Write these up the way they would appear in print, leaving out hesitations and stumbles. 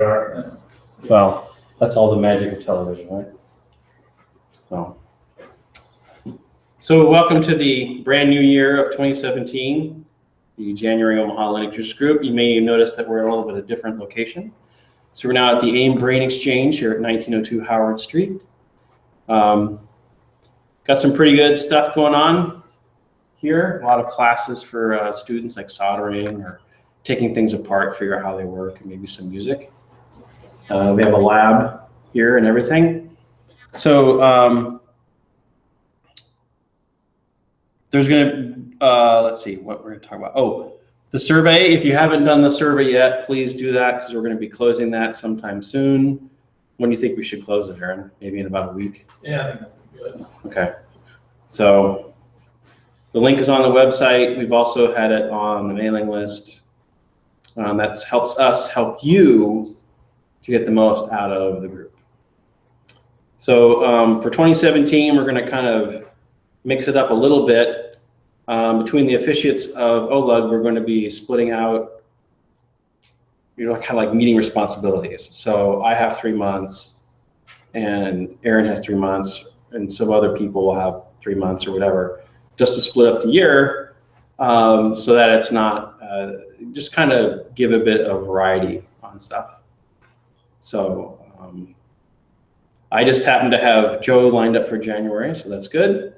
Well, that's all the magic of television, right? So welcome to the brand new year of 2017, the January Omaha Linux Users Group. You may notice that we're in a little bit of a different location. So we're now at the AIM Brain Exchange here at 1902 Howard Street. Got some pretty good stuff going on here. A lot of classes for students, like soldering or taking things apart, figure out how they work, and maybe some music. We have a lab here and everything. So there's going to, let's see what we're going to talk about. Oh, the survey. If you haven't done the survey yet, please do that, because we're going to be closing that sometime soon. When do you think we should close it, Aaron? Maybe in about a week? Yeah, I think that'd be good. Okay. So the link is on the website. We've also had it on the mailing list. That helps us help you to get the most out of the group. So for 2017, we're going to kind of mix it up a little bit. Between the officiates of OLUG, we're going to be splitting out, kind of like meeting responsibilities. So I have 3 months, and Aaron has 3 months, and some other people will have 3 months or whatever, just to split up the year, so that it's not, just kind of give a bit of variety on stuff. So I just happen to have Joe lined up for January, so that's good.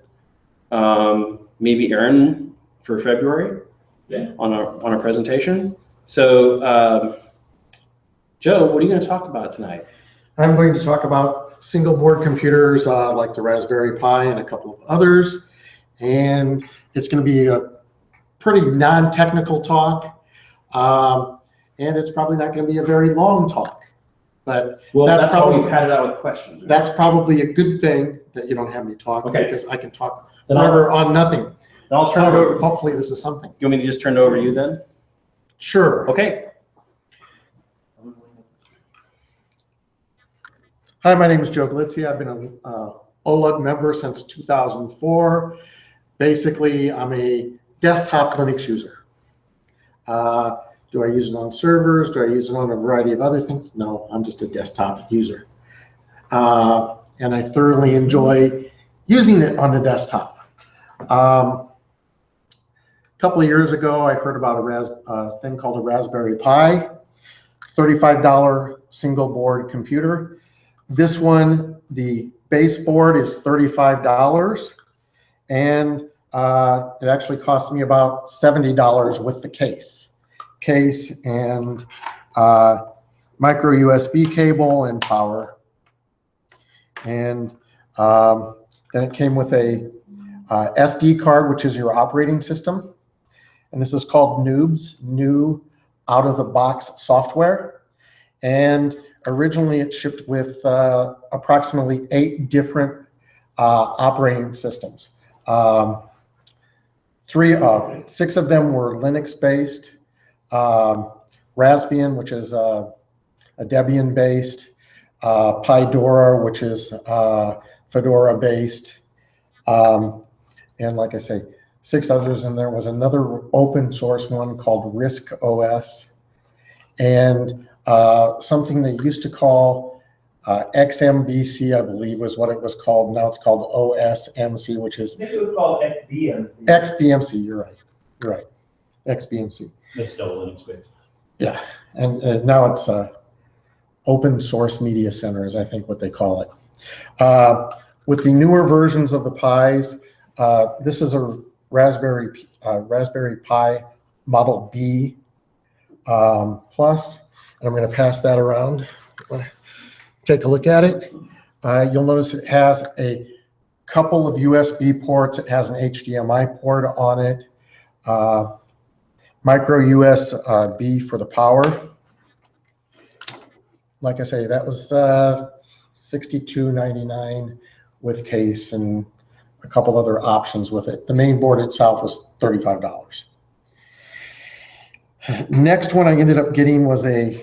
Maybe Aaron for February, yeah, on our presentation. So Joe, what are you going to talk about tonight? I'm going to talk about single board computers like the Raspberry Pi and a couple of others. And it's going to be a pretty non-technical talk. And it's probably not going to be a very long talk. But well, that's probably, how we pad it out with questions. Right? That's probably a good thing that you don't have me talk, okay, because I can talk forever on nothing. Then I'll turn it over. Hopefully this is something. You want me to just turn it over to you then? Sure. Okay. Hi, my name is Joe Gulizia. I've been an OLUG member since 2004. Basically, I'm a desktop Linux user. Do I use it on servers? Do I use it on a variety of other things? No, I'm just a desktop user. And I thoroughly enjoy using it on the desktop. A couple of years ago, I heard about a thing called a Raspberry Pi, $35 single board computer. This one, the base board is $35, and it actually cost me about $70 with the case and micro USB cable and power. And then it came with a SD card, which is your operating system. And this is called New out-of-the-box software. And originally it shipped with approximately 8 different operating systems. 6 of them were Linux-based. Raspbian, which is a Debian-based. Pydora, which is Fedora-based. And like I say, 6 others, and there was another open source one called RISC OS, and something they used to call XMBC, I believe was what it was called. Now it's called OSMC, which is. I think it was called XBMC. XBMC, you're right. XBMC. It's still Linux based. Yeah, and now it's open source media center is I think what they call it. With the newer versions of the Pis, this is a Raspberry Pi Model B Plus, and I'm going to pass that around. Take a look at it. You'll notice it has a couple of USB ports. It has an HDMI port on it. Micro USB for the power. Like I say, that was $62.99 with case and a couple other options with it. The main board itself was $35. Next one I ended up getting was a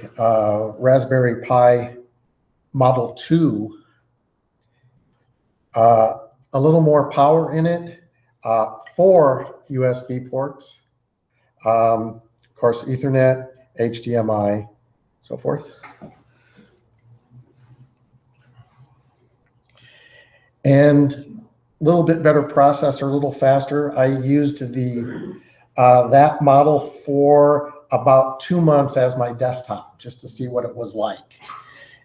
Raspberry Pi Model 2. A little more power in it, 4 USB ports, of course Ethernet, HDMI, so forth. and a little bit better processor, a little faster. I used that model for about 2 months as my desktop, just to see what it was like.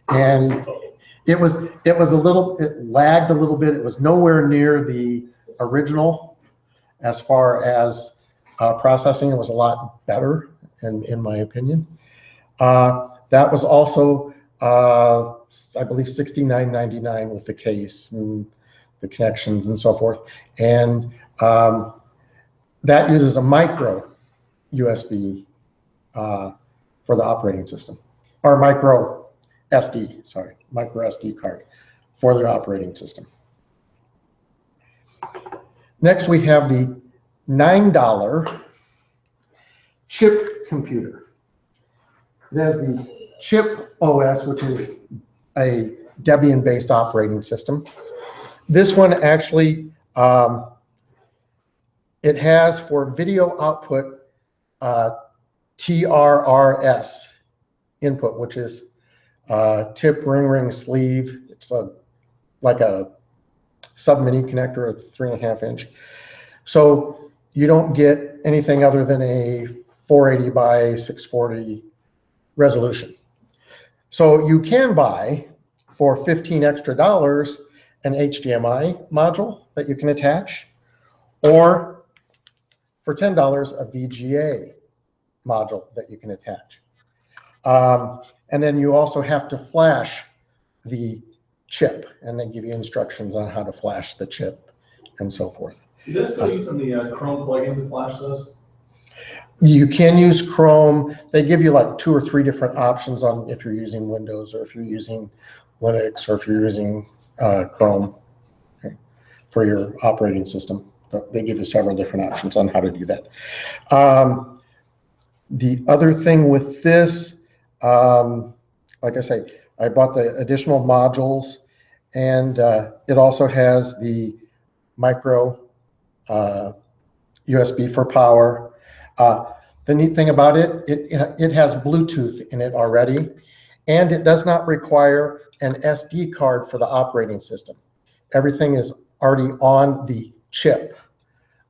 And it lagged a little bit. It was nowhere near the original as far as processing. It was a lot better, in my opinion. That was also, I believe, $69.99 with the case and the connections and so forth. And that uses a micro USB for the operating system, or micro SD card for the operating system. Next, we have the $9 chip computer. It has the chip OS, which is a Debian-based operating system. This one actually, it has for video output TRRS input, which is tip, ring, sleeve. It's like a sub-mini connector, a 3.5 inch. So you don't get anything other than a 480 by 640 resolution. So you can buy for $15 extra an HDMI module that you can attach, or for $10 a VGA module that you can attach. And then you also have to flash the chip, and they give you instructions on how to flash the chip and so forth. Is that still using the Chrome plugin to flash those? You can use Chrome. They give you like 2 or 3 different options on if you're using Windows or if you're using Linux or if you're using Chrome for your operating system. They give you several different options on how to do that. The other thing with this, like I say, I bought the additional modules, and it also has the micro USB for power. The neat thing about it has Bluetooth in it already, and it does not require an SD card for the operating system. Everything is already on the chip,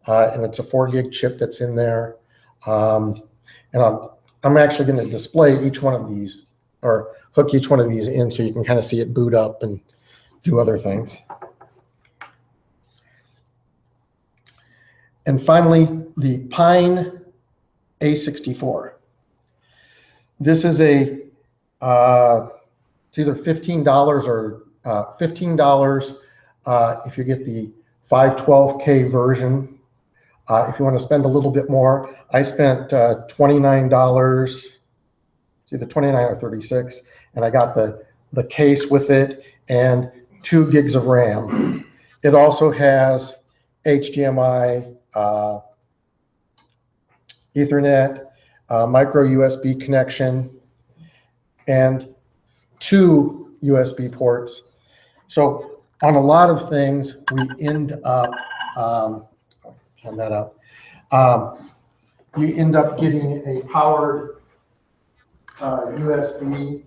and it's a 4 gig chip that's in there. And I'm actually going to display each one of these, or hook each one of these in so you can kind of see it boot up and do other things. And finally, the Pine A64. This is it's either $15 or $15 if you get the 512K version. If you want to spend a little bit more, I spent $29. It's either 29 or 36, and I got the case with it and 2 gigs of RAM. It also has HDMI, Ethernet, micro USB connection, and 2 USB ports. So on a lot of things, we end up, turn that up, you end up getting a powered USB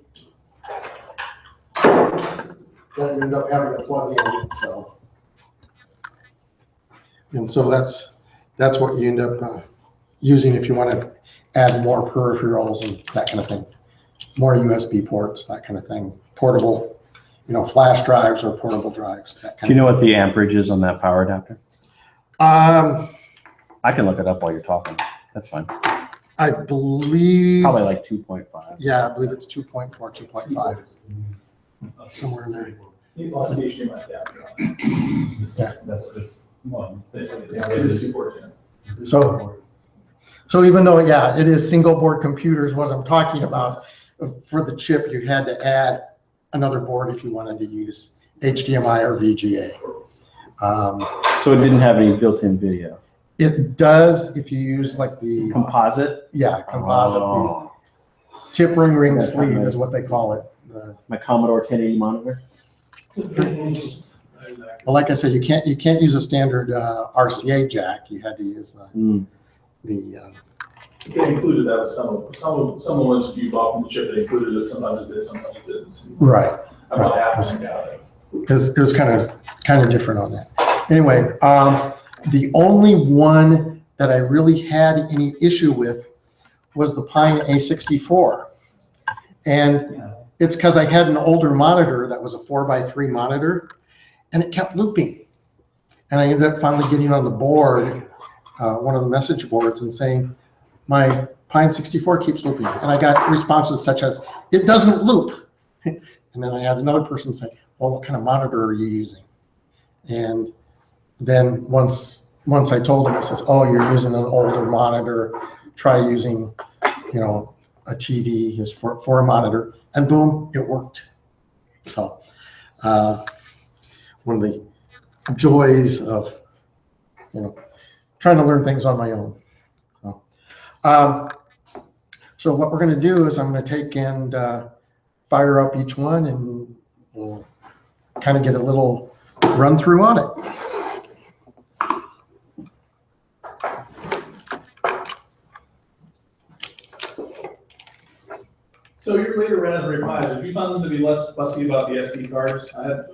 that you end up having to plug in. So that's what you end up using if you want to add more peripherals and that kind of thing, more USB ports, that kind of thing, portable, flash drives or portable drives. That kind Do you know what the amperage is on that power adapter? I can look it up while you're talking. That's fine. I believe Probably like 2.5. Yeah, I believe it's 2.4, 2.5, somewhere in there. You want to see HDMI adapter on it. Yeah. That's what this one. It is 2 ports, yeah. So even though, yeah, it is single board computers, what I'm talking about, for the chip, you had to add another board if you wanted to use HDMI or VGA. So it didn't have any built-in video? It does if you use like the Composite? Yeah, composite. Oh. The tip ring sleeve is what they call it. My Commodore 1080 monitor? Well, like I said, you can't use a standard RCA jack. You had to use They included that with some of the ones you bought from the chip. They included it. Sometimes it did, sometimes it didn't. Right. About half of them got it. it was kind of different on that. Anyway, the only one that I really had any issue with was the Pine A64. And it's because I had an older monitor that was a 4x3 monitor, and it kept looping. And I ended up finally getting on the board, one of the message boards, and saying, my Pine 64 keeps looping. And I got responses such as, it doesn't loop. And then I had another person say, well, what kind of monitor are you using? And then once I told him, it says, oh, you're using an older monitor, try using, you know, a TV is for a monitor, and boom, it worked. So one of the joys of, you know, trying to learn things on my own. So what we're going to do is I'm going to take and fire up each one, and we'll kind of get a little run through on it. So your later Raspberry Pis, have you found them to be less fussy about the SD cards? I had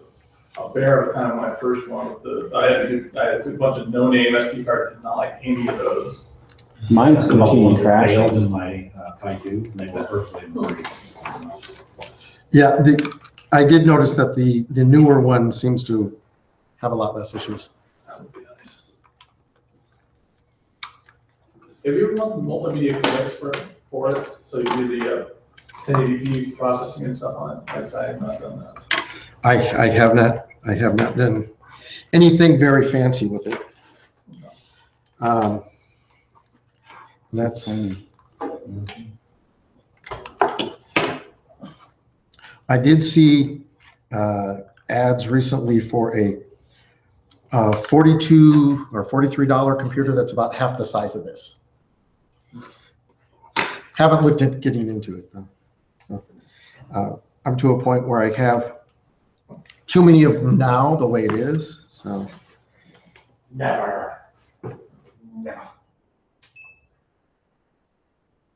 a bear at the time of my first one with I had a bunch of no-name SD cards, and not like any of those. Mine routinely crashed. In my Pi 2, and they go perfectly. Yeah, I did notice that the newer one seems to have a lot less issues. That would be nice. Have you ever run multimedia codecs for it? So you do the 1080p processing and stuff on it? Because I have not done that. I have not done anything very fancy with it. That's I did see ads recently for a $42 or $43 computer that's about half the size of this. Haven't looked at getting into it though. So, I'm to a point where I have too many of them now, the way it is. So Never. No.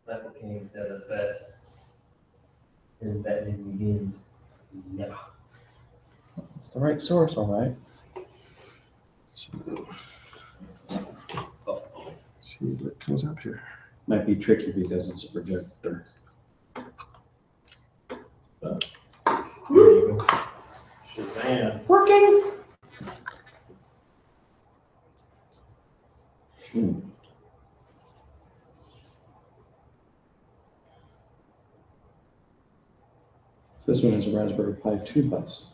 Michael Caine said it best. And that didn't begin. Never. It's the right source, all right. See what comes up here. Might be tricky because it's a projector. There you go. Shazam. Working. This one has a Raspberry Pi 2 bus.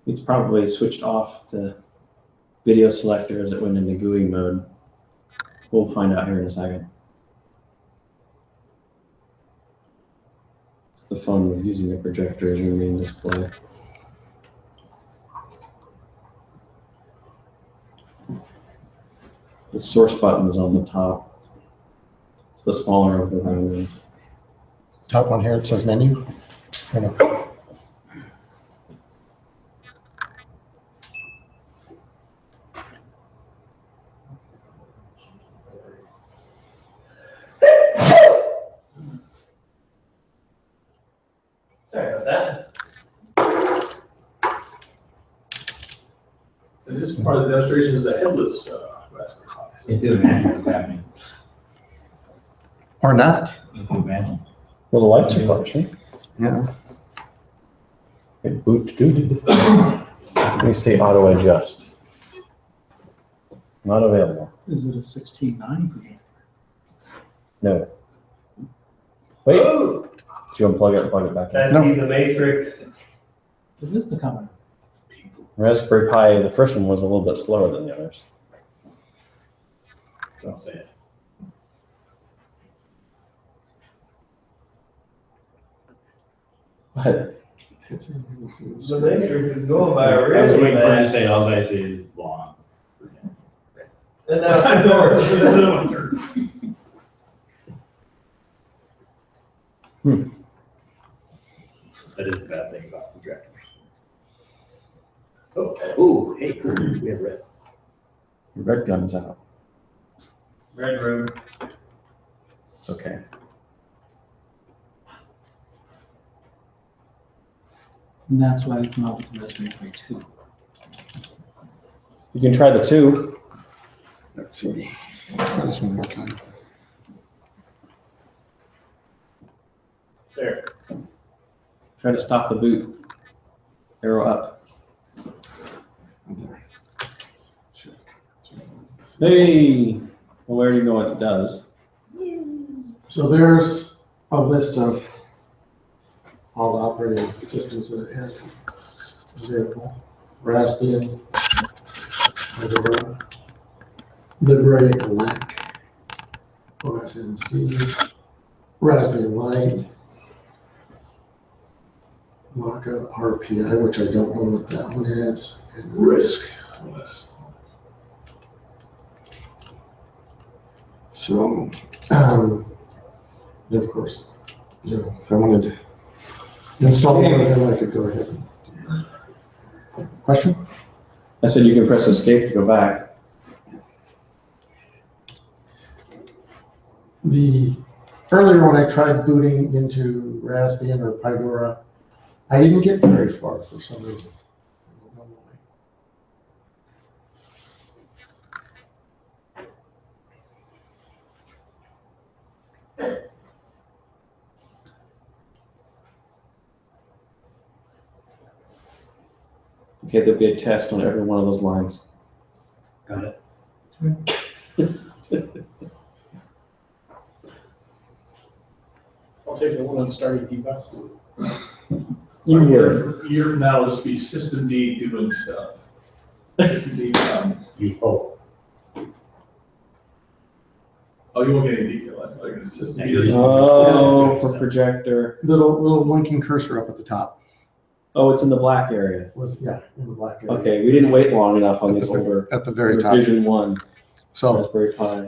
It's probably switched off the video selector as it went into GUI mode. We'll find out here in a second. It's the fun of using a projector as your main display. The source button is on the top. It's the smaller of the round ones. Top one here, it says menu. I know. Sorry about that. And this part of the demonstration is the headless Raspberry Pi. It did imagine what's happening. Or not. It did imagine. Well, the lights are flashing. Yeah. Boot duty. Let me see auto adjust. Not available. Is it a 16:9 projector? No. Wait. Oh, Do you unplug it and plug it back in? that's No. the Matrix. It is the common. Raspberry Pi, the first one was a little bit slower than the others. Don't say it. But The Matrix is going by I was really waiting for you to fast. say, all I say is blonde. And now, of course. That is a bad thing about projectors. Oh, hey, we have red. Your red gun's out. Red room. It's okay. And that's why we come up with the Raspberry Pi 2. You can try the 2. Let's see. Try this one more time. There. Try to stop the boot. Arrow up. Hey! Well, where do you know what it does? So there's a list of all the operating systems that it has available. Raspbian, Libre, ELEC, OSMC, Raspbian Light, Maca RPI, which I don't know what that one is, and RISC OS. So, and of course, you know, if I wanted to install one of them, I could go ahead and do that. Question? I said you can press escape to go back. Earlier when I tried booting into Raspbian or Pydora, I didn't get very far for some reason. I don't know why. Okay, there'll be a test on every one of those lines. Got it. I'll take the one on starting debug. You would. Year from now, it'll just be System D doing stuff. System D, You hope. oh, you won't get any detail, that's all you're gonna, System D. Yeah. doesn't- Oh, for projector. Little blinking cursor up at the top Oh, it's in the black area. was, yeah, in the black area. Okay, we didn't wait long enough on these older. At the very top. Vision 1 So, Raspberry Pi.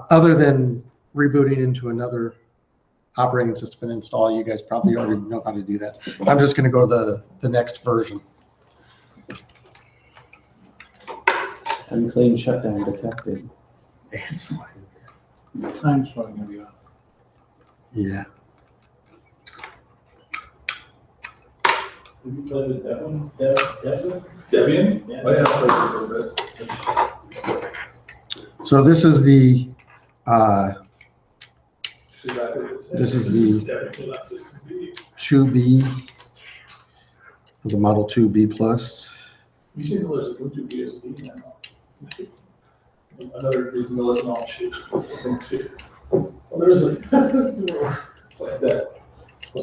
other than rebooting into another operating system and install, you guys probably already know how to do that. I'm just gonna go to the next version. Unclean shutdown detected. Time's probably gonna be off. Yeah. Have you played with that one, Debian? Yeah. Oh, yeah, I've played with it a little bit. So this is the, Exactly what it says. This is the- Definitely not System D. 2B, the Model 2B Plus. You see, there's a Ubuntu BSD now. Another group militant offshoot. Well, there's a, it's like that.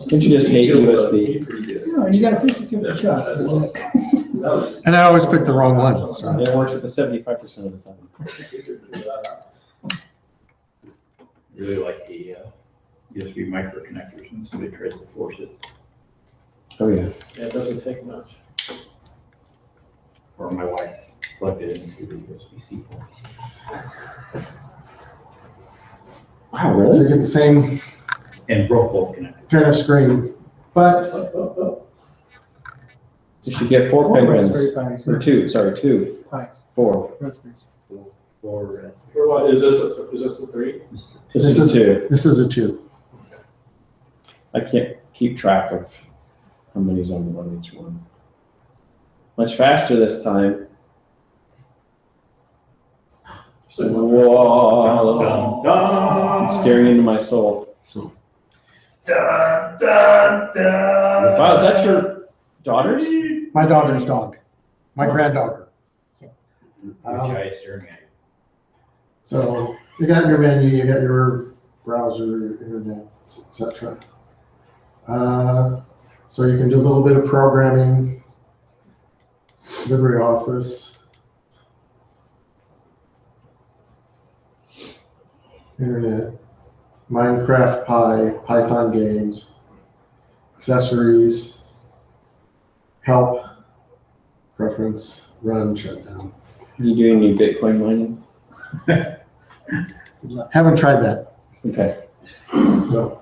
Didn't you just hate USB? No, and you got a 50-50 shot. And I always pick the wrong one, so. It works at the 75% of the time. Really like the USB micro connectors when somebody tries to force it. Oh, yeah. Yeah, it doesn't take much. Or my wife plugged it into the USB-C port. Wow, So really? you get the same And broke both connectors. kind of screen, but You should get 4 Raspberry penguins. Pis. Or 2, sorry, 2. Pis. 4. Raspberries. Or For what, is this the 3? This is 2. this is a 2. I can't keep track of how many's on each one. Much faster this time. Whoa. It's staring into my soul. So Wow, is that your daughter's? my daughter's dog, my granddaughter. which eye is staring at you. So you got your menu, you got your browser, your internet, etc. So you can do a little bit of programming, LibreOffice, internet, Minecraft Pi, Python games, accessories, help, preference, run, shutdown. You doing any Bitcoin mining? Haven't tried that. Okay. So,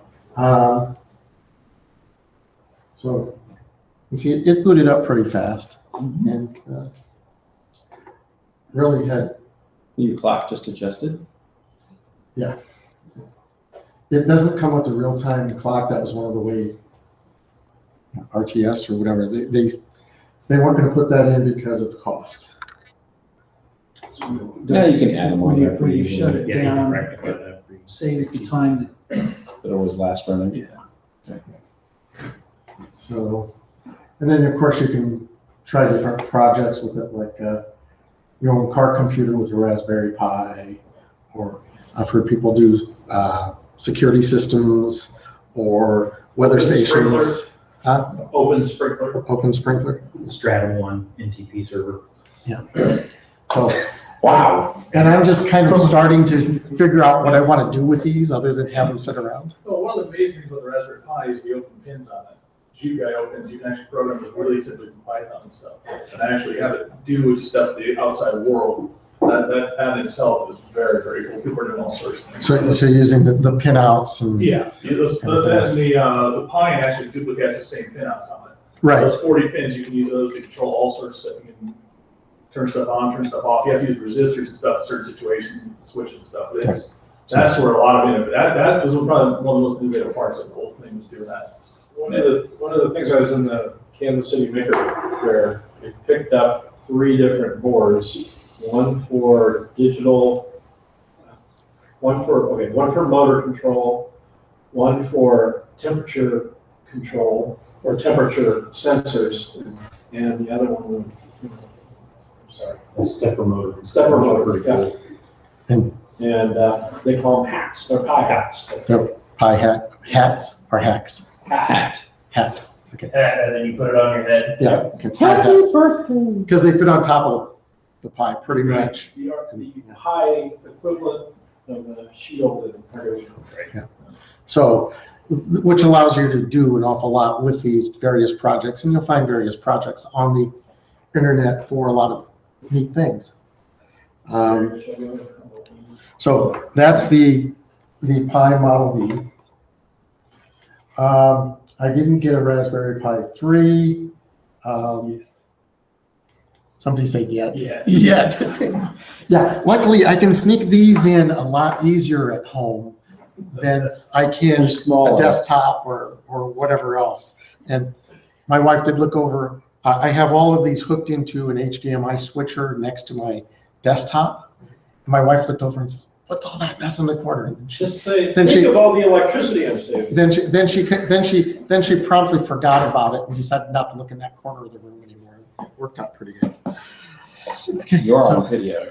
so you see it booted up pretty fast. And really had, Your clock just adjusted? it doesn't come with a real-time clock. That was one of the way RTS or whatever, they weren't gonna put that in because of cost. Yeah, you can add them on there When you pretty shut easily. it Yeah, you can down, rectify that. saves the time. It always lasts running. So, and then of course you can try different projects with it, like your own car computer with a Raspberry Pi, or I've heard people do security systems or weather Open sprinkler. stations. Huh? Open sprinkler. Open sprinkler. Stratum one NTP server. So, Wow. and I'm just kind of starting to figure out what I want to do with these other than have them sit around. Well, one of the amazing things with the Raspberry Pi is the open pins on it. GUI opens, you can actually program it really simply from Python and stuff. And actually have it do stuff the outside world. That in itself is very, very cool. People are doing all sorts of things. So using the pinouts and. Yeah, the Pi actually duplicates the same pinouts on it. Right, Those 40 pins, you can use those to control all sorts of stuff. You can turn stuff on, turn stuff off. You have to use resistors and stuff in certain situations, switches and stuff. That's where a lot of that was probably one of the most innovative parts of the whole thing, was doing that. One of the things I was in the Kansas City Maker Fair, we picked up 3 different boards, one for digital, one for motor control, one for temperature control or temperature sensors, and the other one, Stepper motor. stepper motor, yeah. And- And they call them hats, they're Pi hats. they're Pi hats or hacks? Hat. Hat, okay. And then you put it on your head. Yeah, okay, Pi hats. Because they fit on top of the Pi pretty much. The Pi equivalent of the shield and cardio. So, which allows you to do an awful lot with these various projects, and you'll find various projects on the internet for a lot of neat things. So that's the Pi Model V. I didn't get a Raspberry Pi 3. Somebody say yet. Yet. Yeah, luckily I can sneak these in a lot easier at home than I can They're small. a desktop or whatever else. And my wife did look over, I have all of these hooked into an HDMI switcher next to my desktop. My wife looked over and says, "What's all that mess in the corner?" And Just say, Then think she- of all the electricity I'm saving. then she promptly forgot about it and decided not to look in that corner of the room anymore. It worked out pretty good. Okay, You're so- on video.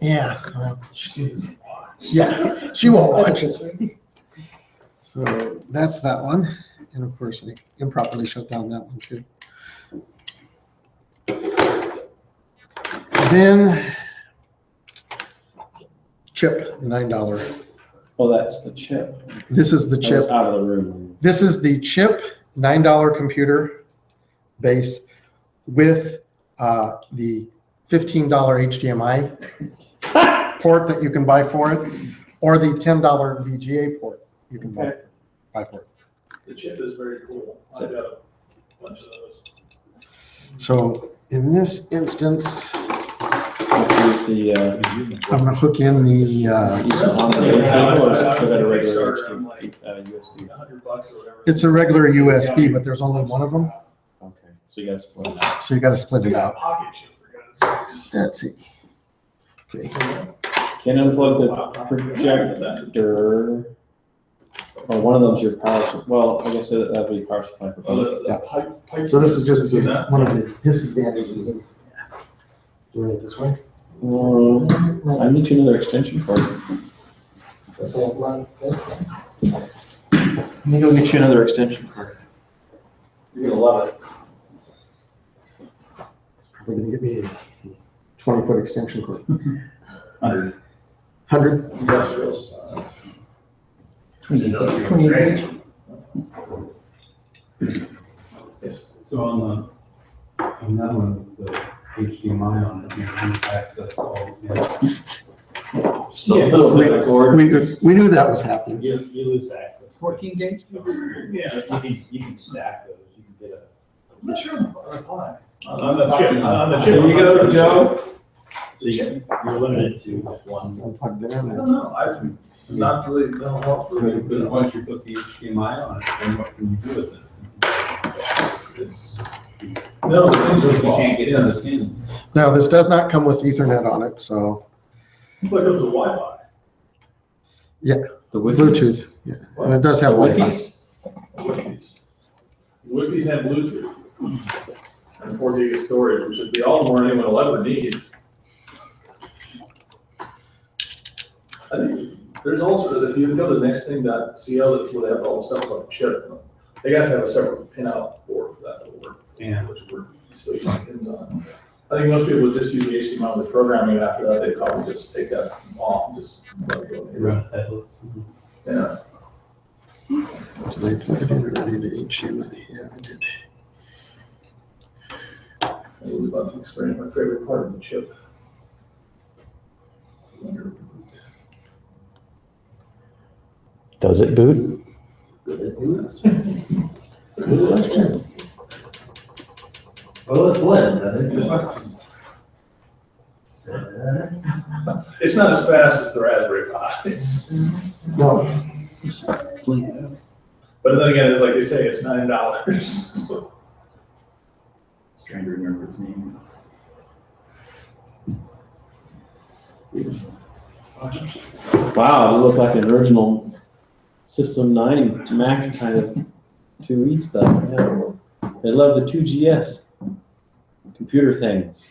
Yeah, well, yeah, she won't watch it. So that's that one. And of course, I improperly shut down that one too. Then chip, the $9. Well, that's the chip. This is the I was chip. out of the room. This is the chip $9 computer base with the $15 HDMI port that you can buy for it, or the $10 VGA port you can buy for it. The chip is very cool. I've got a bunch of those. So in this instance, Use the, I'm gonna hook in the, use it on the cable, or is it still got a regular USB? $100 or whatever. it's a regular USB, but there's only one of them, Okay, so you gotta split it out. so you gotta split I it got a out. pocket chip for God's sakes. Let's see. Okay, Can't unplug the projector, or one of them's your power, well, I guess that'd be power supply. Oh, the pipe. so this is just that. one of the disadvantages of doing it this way. I need another extension cord. So, Let me go get you another extension cord. You're gonna love it. it's probably gonna get me a 20-foot extension cord. 100. 100? Industrial size. 28 Yes. So on that one, the HDMI on it, you can access all, Still a little bit of cord. We knew that was happening. You lose access. 14 gauge? Yeah. You can stack those, you can get a. I'm not sure on the Pi. On the chip, on the chip. There you go, Joe. So you're limited to one. Unplugged it I in. don't know, I've not really, don't help really. But once you put the HDMI on it, then what can you do with it? It's, No, the things are you long. can't get in the pins. Now, this does not come with Ethernet on it, so But it goes to Wi-Fi. The Bluetooth, yeah, and it does have Wi-Fi. Wi-Fi's and Bluetooth. And 4 gig of storage, which would be all more anyone will ever need. I think there's also, if you go to the next thing.cl, that's where they have all the stuff about chip. They got to have a separate pinout board for that to work. Yeah. Which we're still using pins on. I think most people would just use the HDMI with programming, and after that, they probably just take that off and just let it go. Run headless. Yeah. Did I plug it in or did I need HDMI? Yeah, I did. I was about to explain my favorite part of the chip. Does it boot? Good question. Well, it's one, that is the question. It's not as fast as the Raspberry Pi. No, But then again, like they say, it's $9. Trying to remember his name. Wow, they look like an original System 9 Mac kind of 2E stuff. Yeah. They love the 2GS computer things.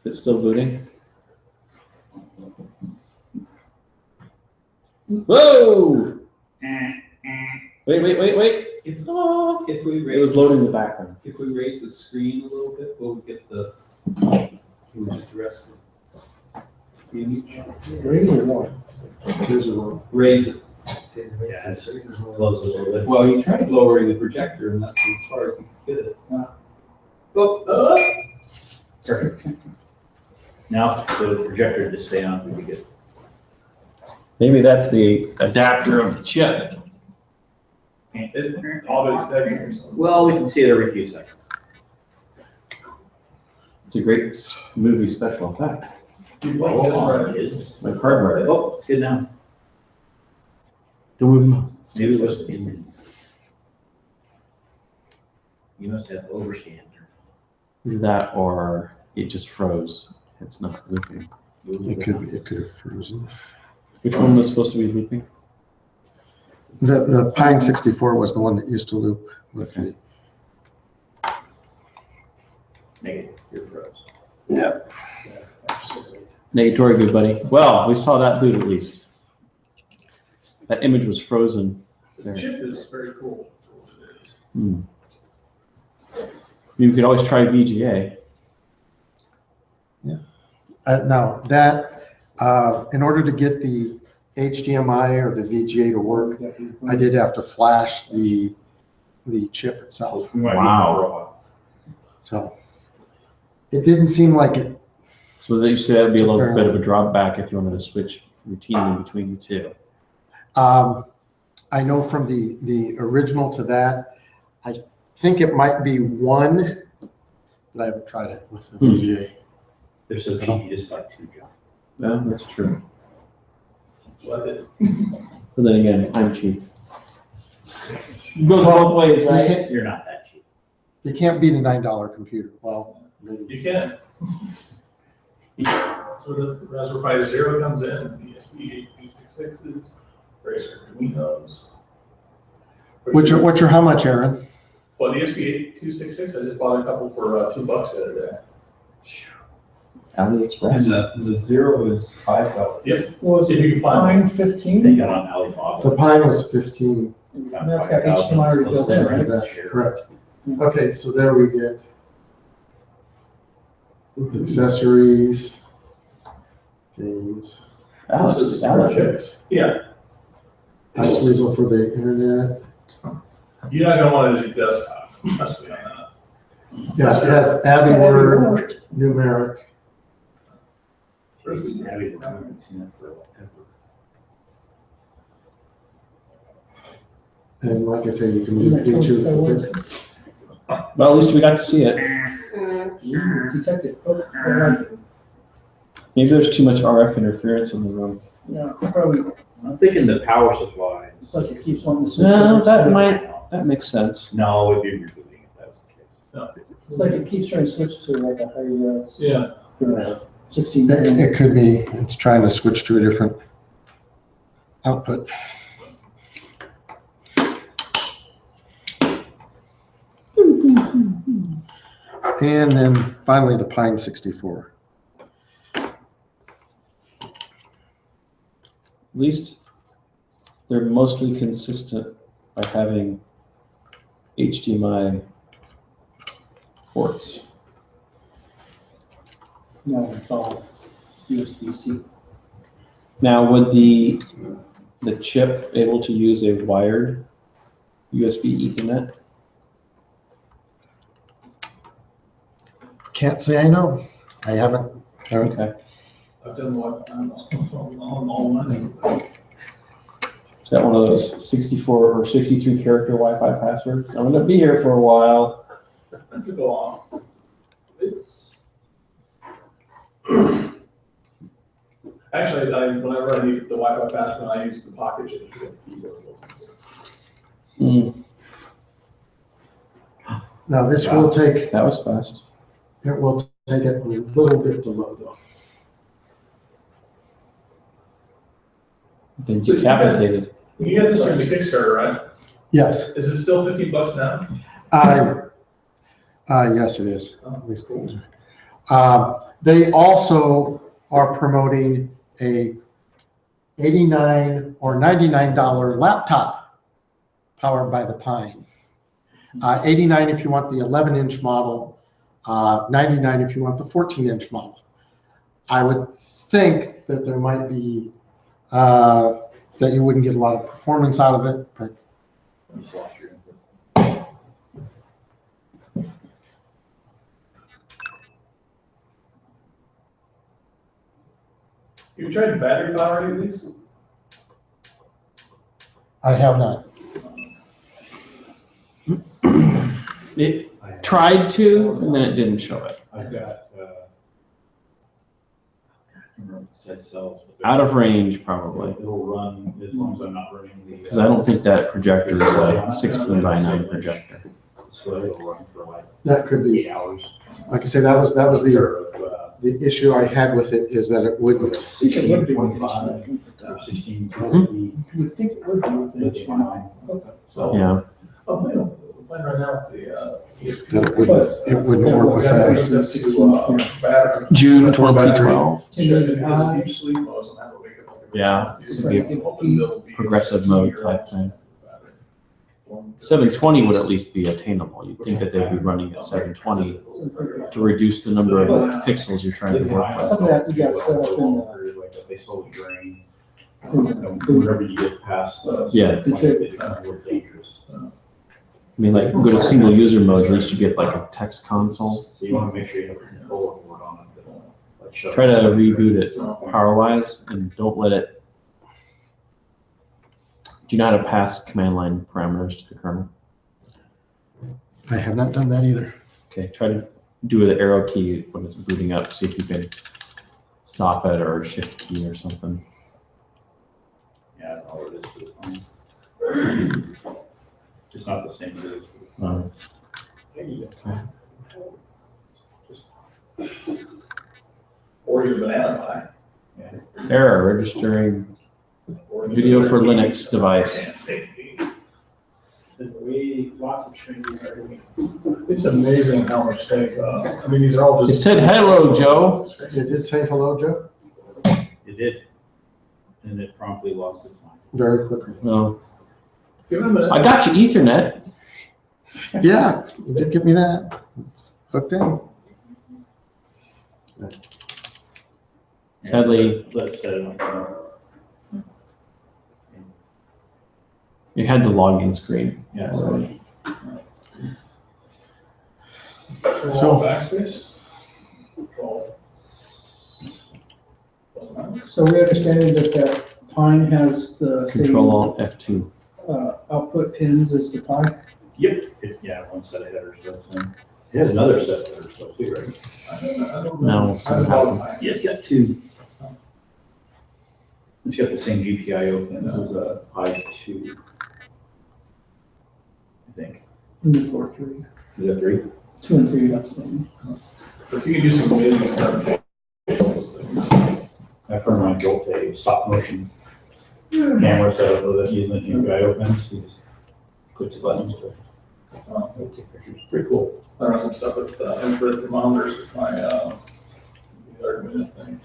It's still booting. Whoa! Wait. If we It was raise, loading in the background. if we raise the screen a little bit, we'll get the rest of the image. here's a one. Raise it. Yeah, it's close a little bit. Well, you tried lowering the projector and that's as far as you could get it. Perfect. Now, the projector to stay on, would be good. Maybe that's the adapter of the chip. All those detectors. Well, we can see it every few seconds. It's a great movie special effect. You like this, right? It is. Like hardware. Oh, it's good now. Don't move the mouse. Maybe it was in. You must have overscanned. That or it just froze. It's not looping. It could have frozen. Which one was supposed to be looping? The Pine 64 was the one that used to loop with me. Negative, you're froze. Yeah. Negatory, good buddy. Well, we saw that boot at least. That image was frozen. The chip is very cool. It is. You could always try VGA. Now that, in order to get the HDMI or the VGA to work, I did have to flash the chip itself. Wow. So it didn't seem like it. So that you say that'd be a little bit of a drop back if you wanted to switch routinely between the two. I know from the original to that, I think it might be one, but I haven't tried it with the VGA. They're so cheap, you just buy two, John. Yeah, that's true. What it- But then again, I'm cheap. It goes both ways, right? You're not that cheap. You can't beat a $9 computer. Well, maybe. You can. That's where the Raspberry Pi Zero comes in, and the ESP8266s, various Arduinos. What's your how much, Aaron? Well, the ESP8266, I just bought a couple for $2 the other day. AliExpress. And the zero is $5. Yep. Was See if it you can find Pine one. They 15? got on Alibaba. The Pine was 15. That's got HDMI built in, right? Correct. Okay, so there we get accessories, games, Alex. Yeah, Ice Weasel for the internet. you're not gonna want it as your desktop, trust me on that. Yeah, it has AbiWord, numeric. Happy to haven't seen it for ever. And like I say, you can move Bluetooth with it. Well, at least we got to see it. Detected, oh, all right. Maybe there's too much RF interference in the room. Yeah, probably, I'm thinking the power supply. it's like it keeps wanting to switch. No, over that to- that makes sense. No, it'd be rebooting if that was the case. It's like it keeps trying to switch to like a higher, Yeah. 16. It could be, it's trying to switch to a different output. And then finally, the Pine 64. At least they're mostly consistent by having HDMI ports. No, it's all USB-C. Now, would the chip able to use a wired USB Ethernet? Can't say I know. I haven't. Okay. I've done what, I don't know, on all mine. It's got one of those 64 or 63 character Wi-Fi passwords. I'm gonna be here for a while. That took a while. It's. Actually, whenever I need the Wi-Fi password, I use the pocket chip. Now, this will take, That was fast. it will take it a little bit to load though. Been So you decapitated. You get this on the Kickstarter, right? Yes, Is it still $50 now? yes, it is. At least they also are promoting a $89 or $99 laptop powered by the Pine. $89 if you want the 11-inch model, $99 if you want the 14-inch model. I would think that there might be that you wouldn't get a lot of performance out of it, but You just lost your input. You tried battery power at least? I have not. It tried to, and then it didn't show it. I've got, I can't remember what the site sells. but Out of range, probably. It'll run as long as I'm not running the. Because I don't think that projector is a 16 by 9 projector. So it'll run for like That could be. 8 hours. Like I say, that was Or, the issue I had with it is that it wouldn't. 1625 or 1640. You would think it would be with an That's HDMI. fine. Okay. So. Yeah. I'm playing right now with the, ESP. That it wouldn't work with that. Battery. June 2012. 1080i. Deep sleep mode, so I'm having to wake up like a- Yeah, it's gonna be a Hoping it'll be- progressive mode type thing. 720 would at least be attainable. You'd think that they'd be running at 720 to reduce the number of pixels you're trying to work with. Some of that you got set up in the- Like if they sold drain, in the- whenever you get past. Yeah. It becomes more dangerous. I mean, like, go to single user mode, at least you get like a text console. So you want to make sure you have a controller board on it that won't, like, shut Try to down. reboot it power wise and don't let it. Do you know how to pass command line parameters to the kernel? I have not done that either. Okay, try to do the arrow key when it's booting up, see if you can stop it or shift key or something. Yeah, I don't know what it is for the phone. It's not the same as it is for the phone. There you go. Or your banana Error registering pie. video for Linux device. Lots of changes are doing. It's amazing how much take, I mean, these are all It just. said, "Hello, Joe." It did say hello, Joe, It did. And it promptly lost its mind. very quickly. No, Give it a minute. I got you Ethernet. Yeah, you did give me that. It's hooked in. Sadly, Let's set it on. you had the login screen. Yeah. already. So backspace. Control. So we understanding that Pine has the same Control Alt F2. output pins as the Pine? Yep, Yeah, one set of headers, but it has another set of headers though, too, right? I don't No, know. it's I don't not. know. Yeah, it's got two. It's got the same GPI open, this is a I2. I think. And the 4-3, Is that 3? 2 and 3, that's the So if you can do some amazing stuff. Those things. I for my built a stop motion camera set up with it using the GPI opens. You just click the buttons to take pictures. Pretty cool. I run some stuff with infrared thermometers with my, 30-minute thing.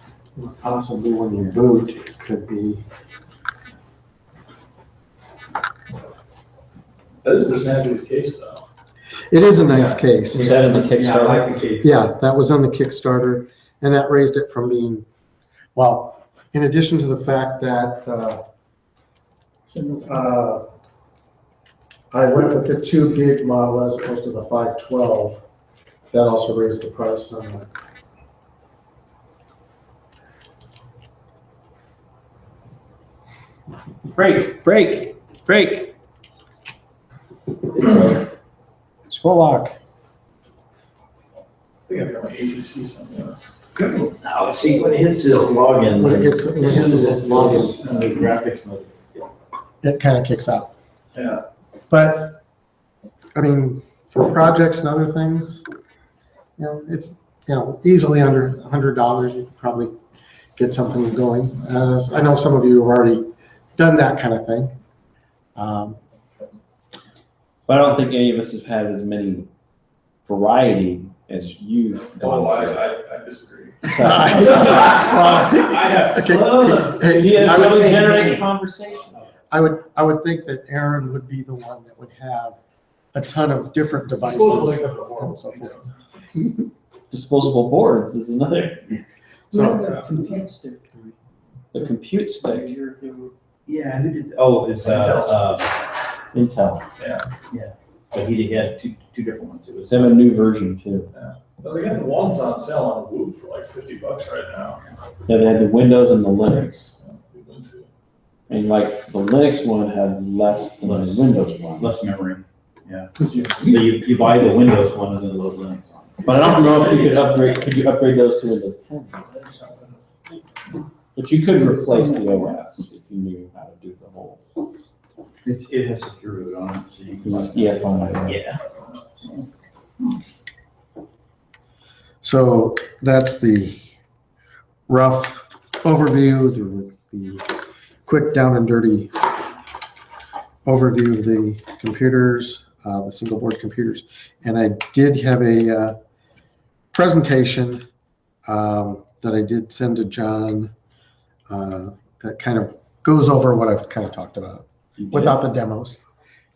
Possibly when you boot, it could be. That is the snazziest case though. It is a nice case. Was that in the Kickstarter? Yeah, I like the case. Yeah, that was on the Kickstarter, and that raised it from being, well, in addition to the fact that, I went with the 2 gig model as opposed to the 512, that also raised the price somewhat. Break, break, break. Scroll lock. I think I've got my ATC somewhere. Now, see, when it hits this login. When it hits the login, The graphics mode. it kind of kicks out. Yeah. But, I mean, for projects and other things, it's, easily under $100, you could probably get something going. I know some of you have already done that kind of thing. But I don't think any of us have had as many variety as you've Oh, gone through. I disagree. See, I it's would really think- generating conversation. I would think that Aaron would be the one that would have a ton of different devices and so forth. Disposable boards is another. We have So, that compute stick. The compute stick, Yeah, who did, oh, it's, Intel. but he had two different ones. It was. They have a new version too. Well, they got the ones on sale on Whoop for like $50 right now. Yeah, they had the Windows and the Linux. Ubuntu. And like the Linux one had less than the Windows one. Less memory, yeah. So you buy the Windows one and then load Linux on it. But I don't know if you could you upgrade those to Windows 10? But you could replace the OS if you knew how to do the whole. It has secure root on it, so you can. It's EFI. Yeah. so that's the rough overview, the quick down and dirty overview of the computers, the single board computers. And I did have a presentation that I did send to John that kind of goes over what I've kind of talked about without the demos.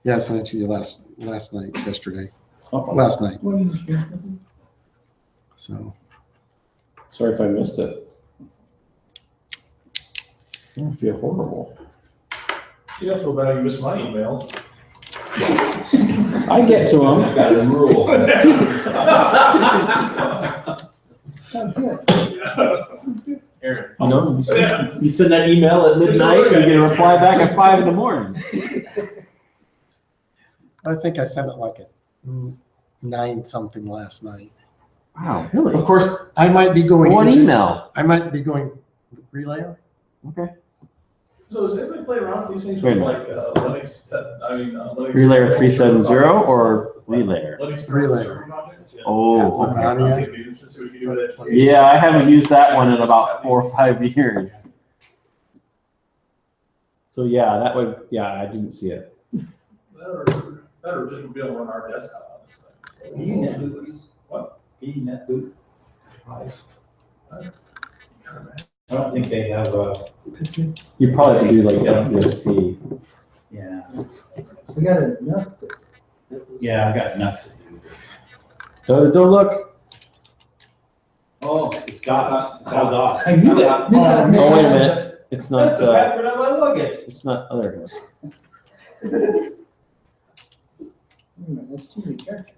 Yeah, I sent it to you last night, yesterday, last night. What do you think? So Sorry if I missed it. I feel horrible. You don't feel bad you missed my email. I get to them. Got a rule. Sounds good. Aaron. You send that email at midnight, and you get a reply back at 5 in the morning. I think I sent it like at 9 something last night. Wow, really? Of course, I might be going. One into- email. I might be going relayer. Okay. So does anybody play around with these things Wait with a like, Linux, Linux? Relayer 370 or Relayer? Linux Relayer. server projects? Yeah. Oh, okay. I'd be interested to see what you do with it. yeah, I haven't used that one in about 4 or 5 years. So yeah, that would, yeah, I didn't see it. Better just be able to run our desktop on this thing. What? NetBoot. I don't think they have a. You probably have to do like FTSP. Yeah. We got enough. Yeah, I got nuts. Don't look. Oh, it's DOS. It's all DOS. I knew that. Oh, wait a minute. It's not, Password on my login. it's not, oh, there it goes. That's too many characters.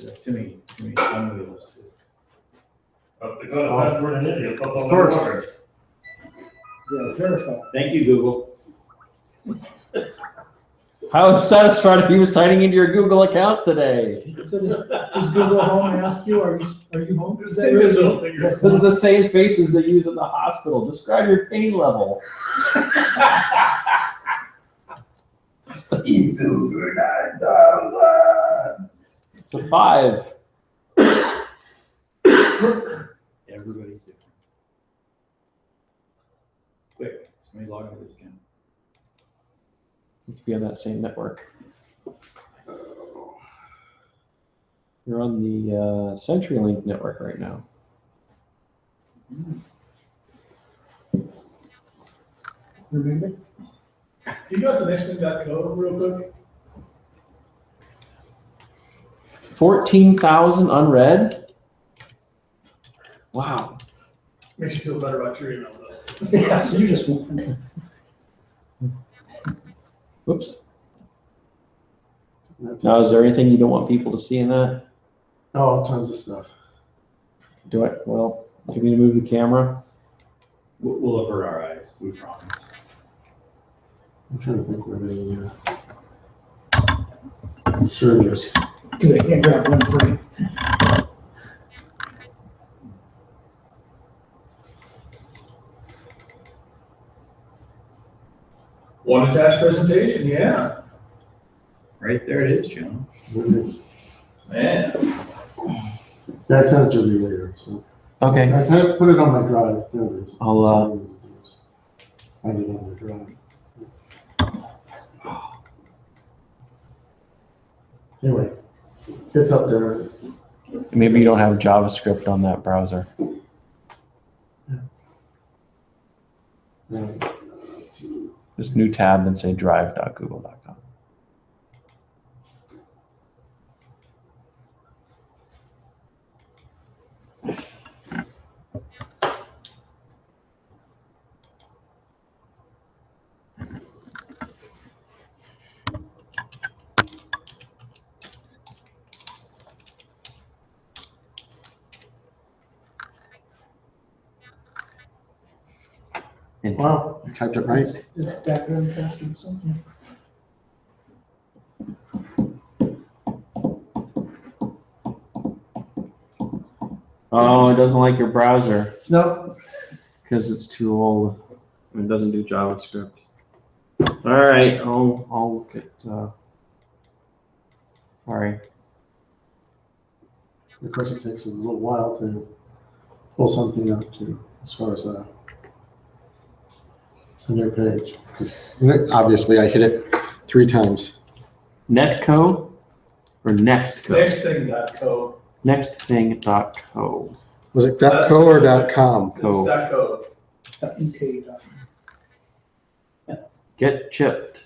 That's too many unwheels. If they got a password in it, you'll put all Of course. the water. Yeah, verify. Thank you, Google. How satisfied are you signing into your Google account today? So does Google Home ask you, are you home? Is that They really? don't figure This is the same faces they use in the hospital. Describe your pain level. It's a 5. Everybody's different. Quick, somebody log into this account. To be on that same network. You're on the CenturyLink network right now. Remember? Can you go to the next thing.co real quick? 14,000 unread? Wow. Makes you feel better about your email though. Yeah, so you just won't. Whoops. Now, is there anything you don't want people to see in that? Oh, tons of stuff. Do it. Well, do you need to move the camera? We'll avert our eyes, we promise. I'm trying to think where the servers. Because I can't grab one frame. One attached presentation, yeah. Right there it is, John. There it is. Man. Yeah, I sent it to you later, so. Okay. I kind of put it on my drive, there it is. I'll, Find it on my drive. Anyway, it's up there. Maybe you don't have JavaScript on that browser. Let's see. Just new tab and say drive.google.com. Wow, I typed it right. It's background password something. Oh, it doesn't like your browser No, because it's too old. It doesn't do JavaScript. All right, I'll look at. Sorry. of course it takes a little while to pull something up to, as far as a new page. 'Cause obviously I hit it 3 times. Netco or Nextco? Nextthing.co. Nextthing.co. Was it .co or .com? It's Co. .co. UK. Get chipped.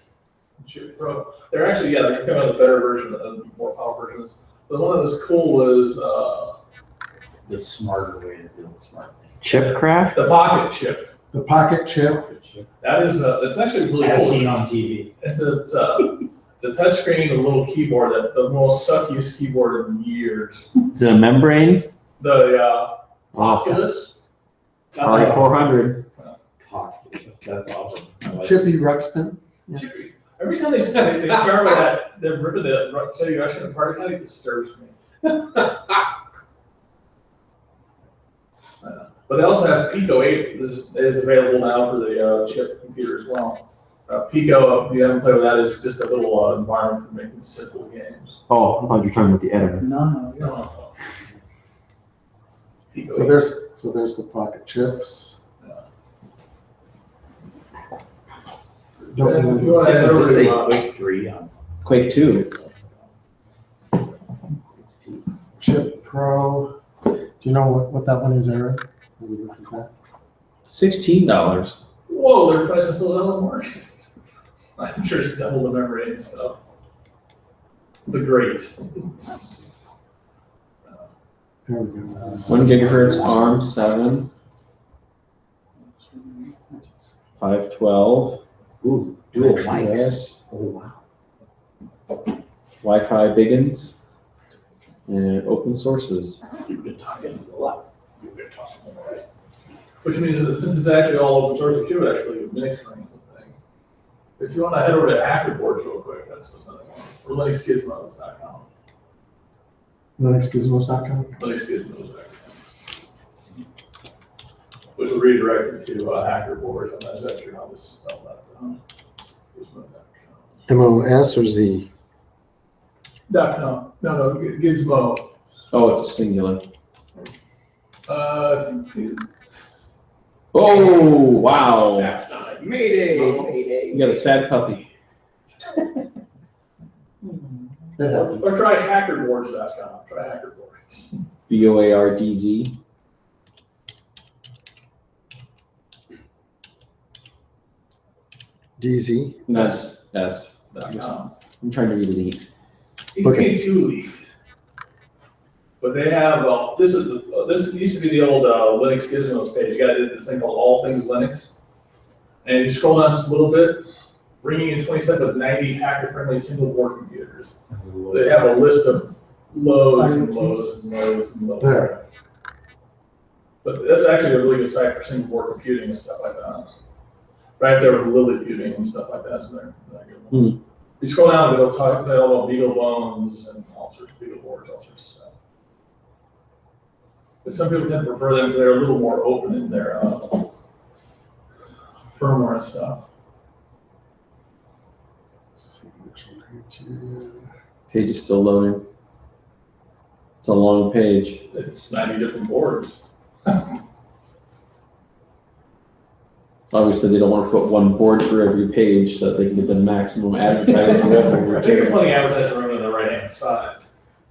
Shoot, Pro. They're actually, yeah, they're coming out with a better version of more powerful versions. The one that was cool was The smarter way to build smart things. Chipcraft? the pocket chip. The pocket chip. That is, it's actually really As cool. seen on TV. It's a touch screen and a little keyboard, that the most suckiest keyboard in years. Is it a membrane? The Oh, Oculus. sorry, 400. That's awesome. I like it. Chippy Ruxpin. Chippy. Every time they start with that, they're ripping the tell you actually the part, it kind of disturbs me. But they also have Pico 8 is available now for the chip computer as well. Pico, if you haven't played with that, is just a little environment for making simple games. Oh, I thought you were talking about the editor. No, yeah. No. Pico So 8. there's the pocket chips. Yeah, if you want to head over Does it say to, Quake 3 on? Quake 2. Chip Pro. Do you know what that one is, Aaron? Have you looked at that? $16. whoa, their price is still on the market. I'm sure it's double the memory and stuff. The great. There we go. 1 gigahertz ARM 7. 512. Ooh, dual Yes. mics. Oh, wow. Wi-Fi biggins. And open sources. You've been talking a lot. You've been talking a lot. Which means that since it's actually all open source, it should actually mix or anything. If you want to head over to Hackerboards real quick, that's another one. Or LinuxGizmos.com. LinuxGizmos.com. LinuxGizmos.com. Which will redirect you to Hackerboards, and that's actually how this is spelled out. Gizmo.com. MOS or Z? .com. No, Gizmo. Oh, it's a singular. Uh, Oh, wow. that's not it. You got a sad puppy. That happens. Or try Hackerboards.com. Try Hackerboards. BOARDZ. DZ. That's .com. I'm trying to delete. You can pay 2 leagues. But they have, this used to be the old Linux Gizmos page. You got to do this thing called All Things Linux. And you scroll down just a little bit, bringing in 27 with 90 hacker-friendly single-board computers. They have a list of loads and loads and loads and loads. There. But that's actually a really good site for single-board computing and stuff like that. Right there with Liliputing and stuff like that. So they're good. Hmm. You scroll down, they'll tell you all about Beagle Bones and all sorts of Beagle boards, all sorts of stuff. But some people tend to prefer them because they're a little more open in their firmware and stuff. Page is still loading. It's a long page. It's 90 different boards. So obviously they don't want to put one board for every page so that they can get the maximum advertising revenue. I think it's plenty of advertising room on the right-hand side.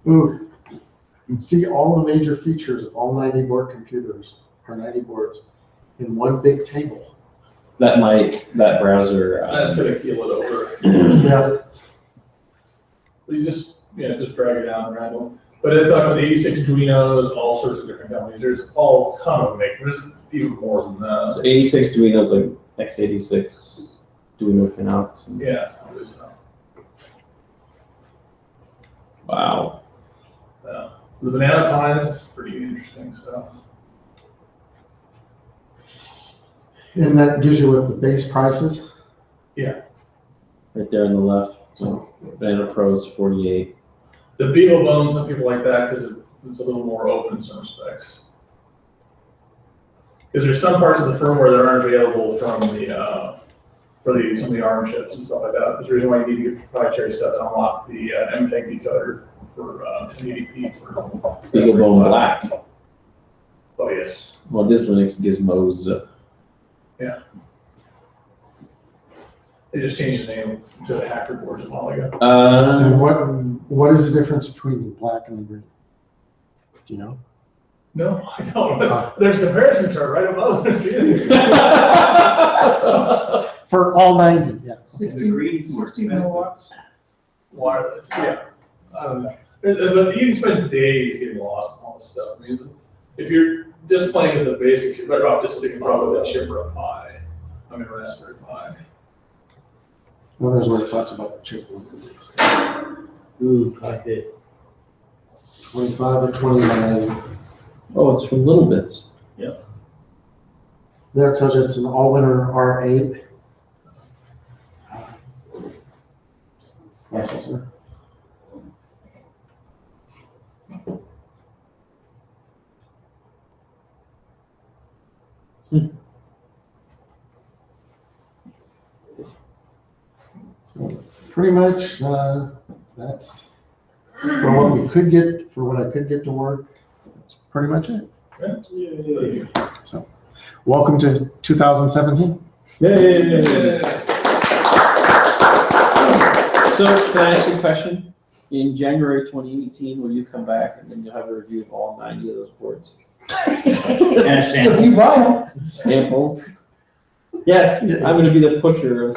Ooh. See all the major features of all 90 board computers, or 90 boards, in one big table. That browser. That's gonna keel it over. Yeah. But you just drag it down random. But it's talking about 86 Arduinos, all sorts of different companies. There's all a ton of makers. There's even more than that. So 86 Duinos like x86 Duino pinouts. Yeah. There's, Wow. the Banana Pine is pretty interesting stuff. And that gives you what the base prices. Right there on the left. So Banana Pro is 48. The Beagle Bones, some people like that because it's a little more open in some respects. Because there's some parts of the firmware that aren't available from some of the ARM chips and stuff like that. There's a reason why you need to get proprietary stuff to unlock the MPEG decoder for 1080p. Beagle Bone Black. Oh yes. Well, this Linux Gizmos. They just changed the name to the Hackerboards a while ago. and what is the difference between the black and the green? Do you know? No, I don't. There's a comparison chart right above there. See it? For all 90, yeah. 16 milliwatts. Wireless, yeah. I don't know. But you can spend days getting lost in all this stuff. I mean, if you're just playing with the basics, you're better off just sticking probably with a chip or a Pi. I mean, Raspberry Pi. Well, there's where it talks about the chip. Ooh, I did. 25 or 29. Oh, it's from Little Bits. There it tells you it's an all-winner R8. Processor. Pretty much, that's for what we could get, for what I could get to work. That's pretty much it. So, welcome to 2017. Yay! So, can I ask you a question? In January 2018, will you come back and then you'll have a review of all 90 of those boards? And a sample. If you buy them. Samples? Yes, I'm gonna be the pusher of.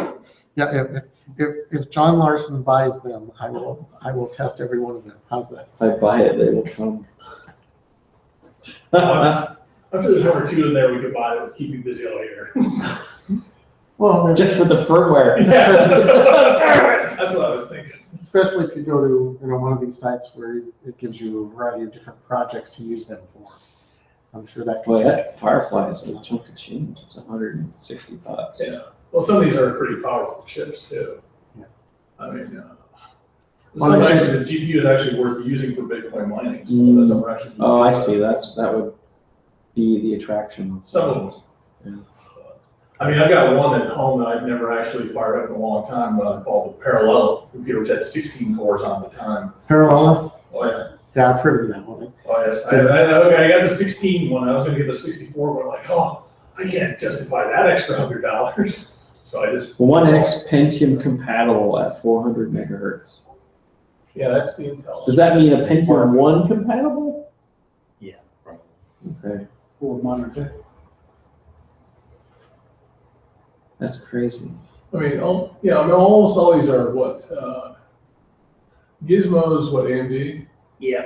Yeah, if John Larson buys them, I will test every one of them. How's that? If I buy it, they will come. I'm sure there's one or two in there we could buy that would keep you busy all year. Well, Just with the firmware. That's what I was thinking. especially if you go to one of these sites where it gives you a variety of different projects to use them for. I'm sure that Boy, can take. that Firefly is a chunk of change. It's $160. Yeah. Well, some of these are pretty powerful chips too. Yeah. I mean, Well, some they should- actually, the GPU is actually worth using for Bitcoin mining, so Mm. that's what we're actually. Oh, I see, that would be the attraction. Some of them. Yeah. I mean, I've got one at home that I've never actually fired up in a long time, called a parallel computer, which had 16 cores on the time. Parallel? Oh, yeah. Yeah, I've heard of that one. Oh, yes. I got the 16 one. I was gonna get the 64, but I'm like, oh, I can't justify that extra $100. So I just. 1X Pentium compatible at 400 megahertz. Yeah, that's the Intel. Does that mean a Pentium 1 compatible? Yeah, probably. Okay, Or modern. that's crazy. I mean, almost all these are what, Gizmo's what, AMD? Yeah.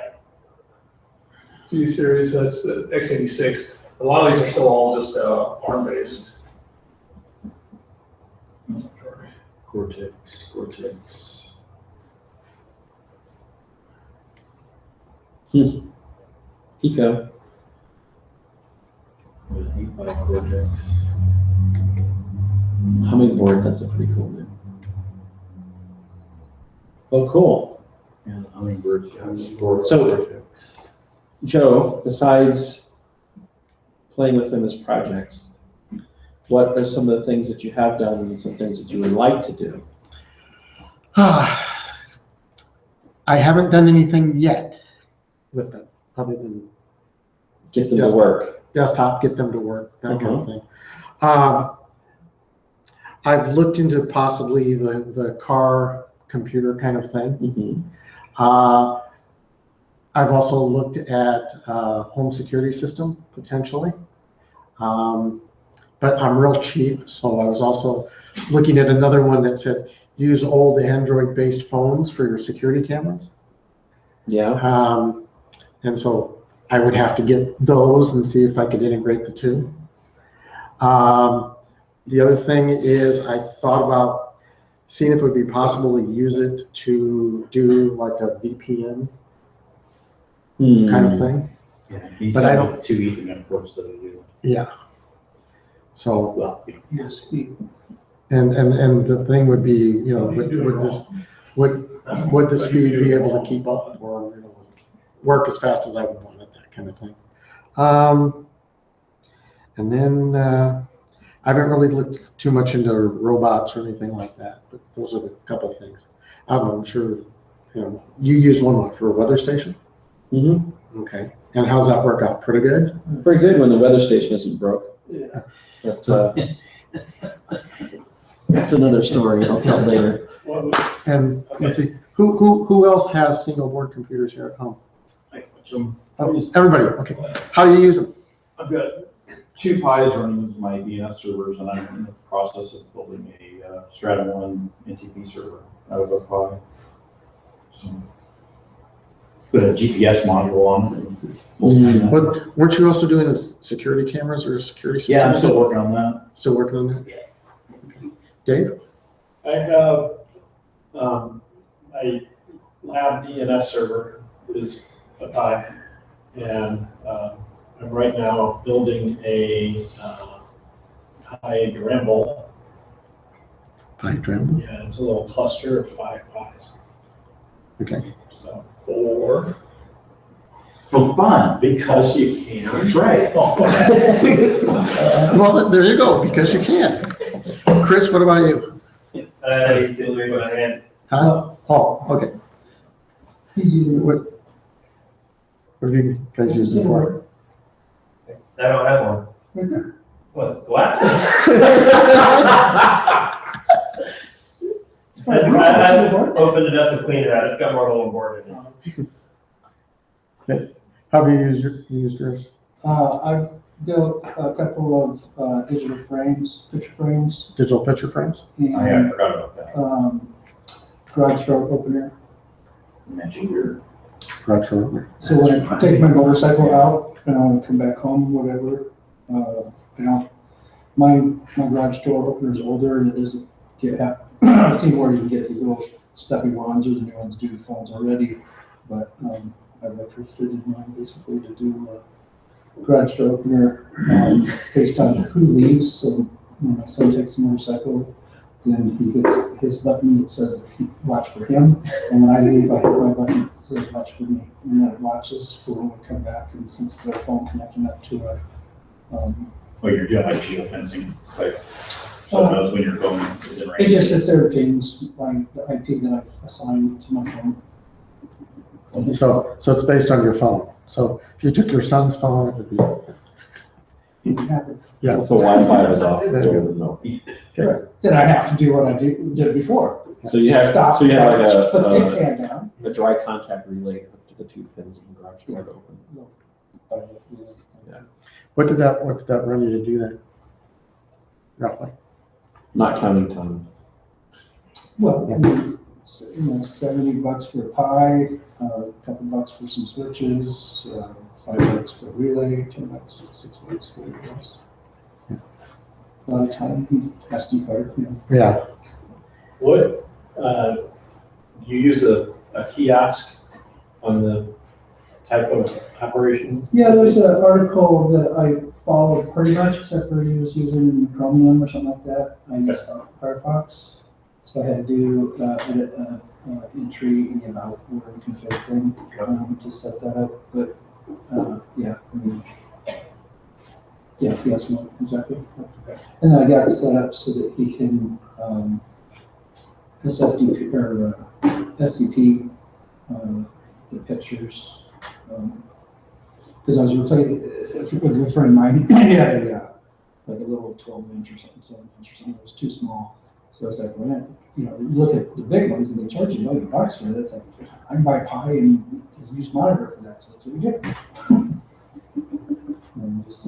G series, that's the x86. A lot of these are still all just ARM-based. Cortex. Pico. Cortex. Hummingbird, that's a pretty cool name. Oh, cool. And hummingbirds. So- Joe, besides playing with them as projects, what are some of the things that you have done and some things that you would like to do? I haven't done anything yet with them, other than Get them to Yes. work. desktop, get them to work, that kind of Okay. thing. I've looked into possibly the car computer kind of thing. Mhm. I've also looked at home security system potentially. But I'm real cheap, so I was also looking at another one that said use old Android-based phones for your security cameras. Yeah. And so I would have to get those and see if I could integrate the two. The other thing is I thought about seeing if it would be possible to use it to do like a VPN kind of thing. Yeah, you But I send don't- it 2 Ethernet ports that you, Yeah. So, well, Yes. and the thing would be, you know, You do it would this, wrong. would the speed be able to keep up or, you know, work as fast as I would want it, that kind of thing. And then, I haven't really looked too much into robots or anything like that, but those are the couple of things. I don't know, I'm sure, you know, you use one for a weather station? Mhm. Okay. And how's that work out? Pretty good? Pretty good when the weather station isn't broke. Yeah. But that's another story I'll tell later. And let's see, who else has single board computers here at home? Oh, everybody, okay. How do you use them? I've got 2 Pis running with my DNS servers, and I'm in the process of building a Strata 1 NTP server out of a Pi. So, put a GPS module on it. What, weren't you also doing is security cameras or security systems? Yeah, I'm still working on that. Still working on that? Okay. Dave? I have, my lab DNS server is a Pi, and I'm right now building a Pi Bramble. Pi Tramble? Yeah, it's a little cluster of 5 Pis. Okay. So For. For fun, because you can. that's right. Well, there you go, because you can. Chris, what about you? I still doing what I had. Huh? Oh, okay. He's using What have you guys used it for? I don't have one. right there. What? It's fine. I opened it up to clean it out. It's got more than one board in it. How have you used yours? I've built a couple of digital frames, picture frames, Digital picture frames? I and forgot about that. garage door opener. You mentioned your. Retro. So when I take my motorcycle out and I want to come back home, whatever, you know, my garage door opener is older and it doesn't get I've seen where you can get these little stuffy ones or the new ones do the phones already, but I retrofitted mine basically to do a garage door opener based on who leaves. So when my son takes a motorcycle, then he gets his button that says watch for him. And when I leave, I hit my button that says watch for me. And then it watches for when we come back. And since it's our phone connecting up to a, Well, you're doing like geofencing, like, so it knows when your phone is in it range. just sits there, pings by the IP that I've assigned to my phone. So it's based on your phone. So if you took your son's phone, it would be, You can have it. yeah. So Wi-Fi was off, there was no. Then I have to do what I did before. So you have, Stop, so you have like put the kickstand down. a dry contact relay hooked to the two pins in the garage door to open. What did that run you to do that? Roughly. Not counting time. Well, I mean, $70 for a pie, a couple bucks for some switches, $5 for a relay, $10, $6 for the rest. A lot of time, SD card, you know. Yeah. What, do you use a kiosk on the type of operation? Yeah, there's an article that I followed pretty much, except for he was using Chromium or something like that. I used Firefox. So I had to do edit entry in the about word config thing to set that up. But yeah, I mean, yeah, yes, no, exactly. And then I got it set up so that he can SFTP or SCP the pictures. Because I was replacing a good friend of mine. Yeah, like a little 12-inch or something, 7-inch or something. It was too small. So it's like, when you look at the big ones and they charge you $1 million for it. It's like, I can buy Pi and use monitor for that. So that's what we get.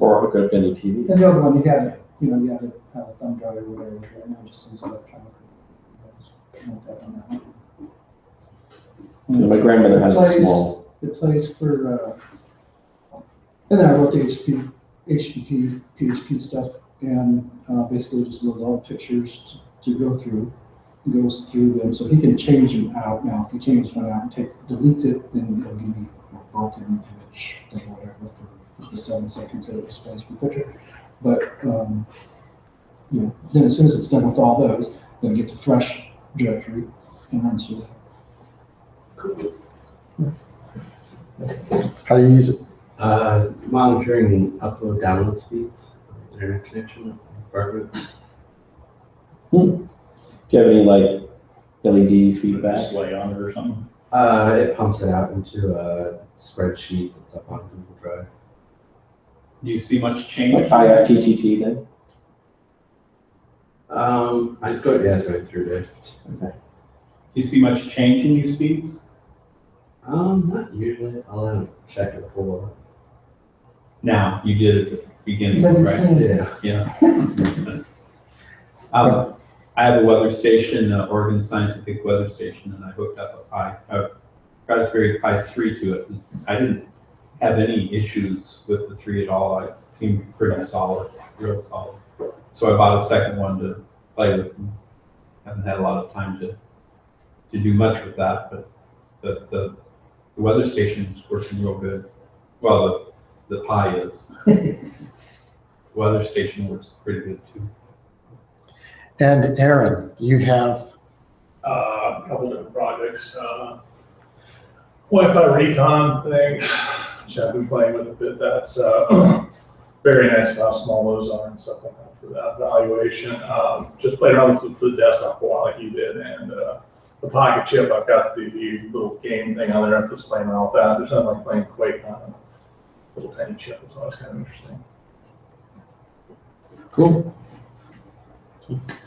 Or hook it up to any TV. And the other one, you had to have a thumb drive or whatever. Right now, it just seems electronic. And my grandmother has a small. It plays for, and then I wrote the HTTP, PHP stuff, and basically just loads all the pictures to go through, goes through them, so he can change them out. Now, if he changes one out and deletes it, then it'll give me a broken image thing, whatever, for the 7 seconds that it displays for the picture. But, then as soon as it's done with all those, then it gets a fresh directory and runs through that. How do you use it? Monitoring upload download speeds, internet connection, apartment. Do you have any like LED feedback? Display on it or something? It pumps it out into a spreadsheet that's up on Google Drive. Do you see much change? Like IFTTT then? I just go through there. Okay. Do you see much change in your speeds? Not usually. I'll check it for. Now, you did at the beginning, Doesn't right? change. Yeah. Yeah. I have a weather station, Oregon Scientific Weather Station, and I hooked up a Raspberry Pi 3 to it. I didn't have any issues with the 3 at all. I seemed pretty solid, real solid. So I bought a second one to play with. And haven't had a lot of time to do much with that, but the weather station is working real good. Well, the Pi is. The weather station works pretty good too. And Aaron, you have, A couple different projects. Wi-Fi recon thing, which I've been playing with a bit. That's very nice how small those are and stuff like that for that evaluation. Just played around with the desktop for a while like you did, and the pocket chip, I've got the little game thing on there. I'm just playing around with that. There's nothing like playing Quake on a little tiny chip, so that's kind of interesting. Cool.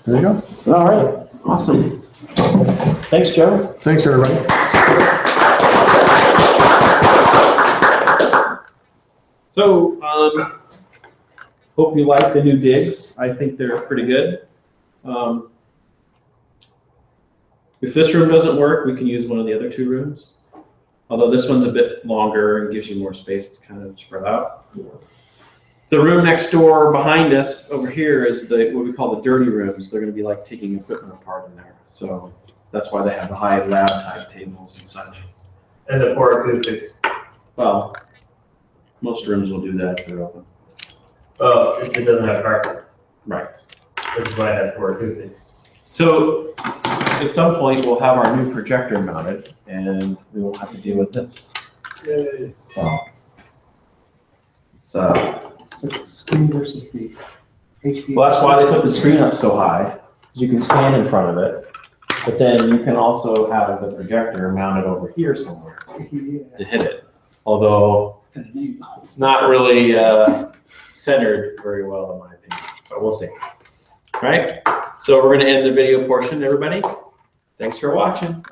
there you go. All right. Awesome. Thanks, Joe. Thanks, everybody. So, hope you like the new digs. I think they're pretty good. If this room doesn't work, we can use one of the other 2 rooms. Although this one's a bit longer and gives you more space to kind of spread out. The room next door behind us over here is what we call the dirty rooms. They're going to be like taking equipment apart in there. So that's why they have the high lab type tables and such. And the poor acoustics. Well, most rooms will do that if they're open. Oh, it doesn't have carpet. Right. Which is why that's more acoustic. So at some point, we'll have our new projector mounted and we won't have to deal with this. So it's, The screen versus the HVAC. well, that's why they put the screen up so high, because you can stand in front of it. But then you can also have the projector mounted over here somewhere to hit it. Although it's not really centered very well in my opinion, but we'll see. All right, so we're gonna end the video portion, everybody. Thanks for watching.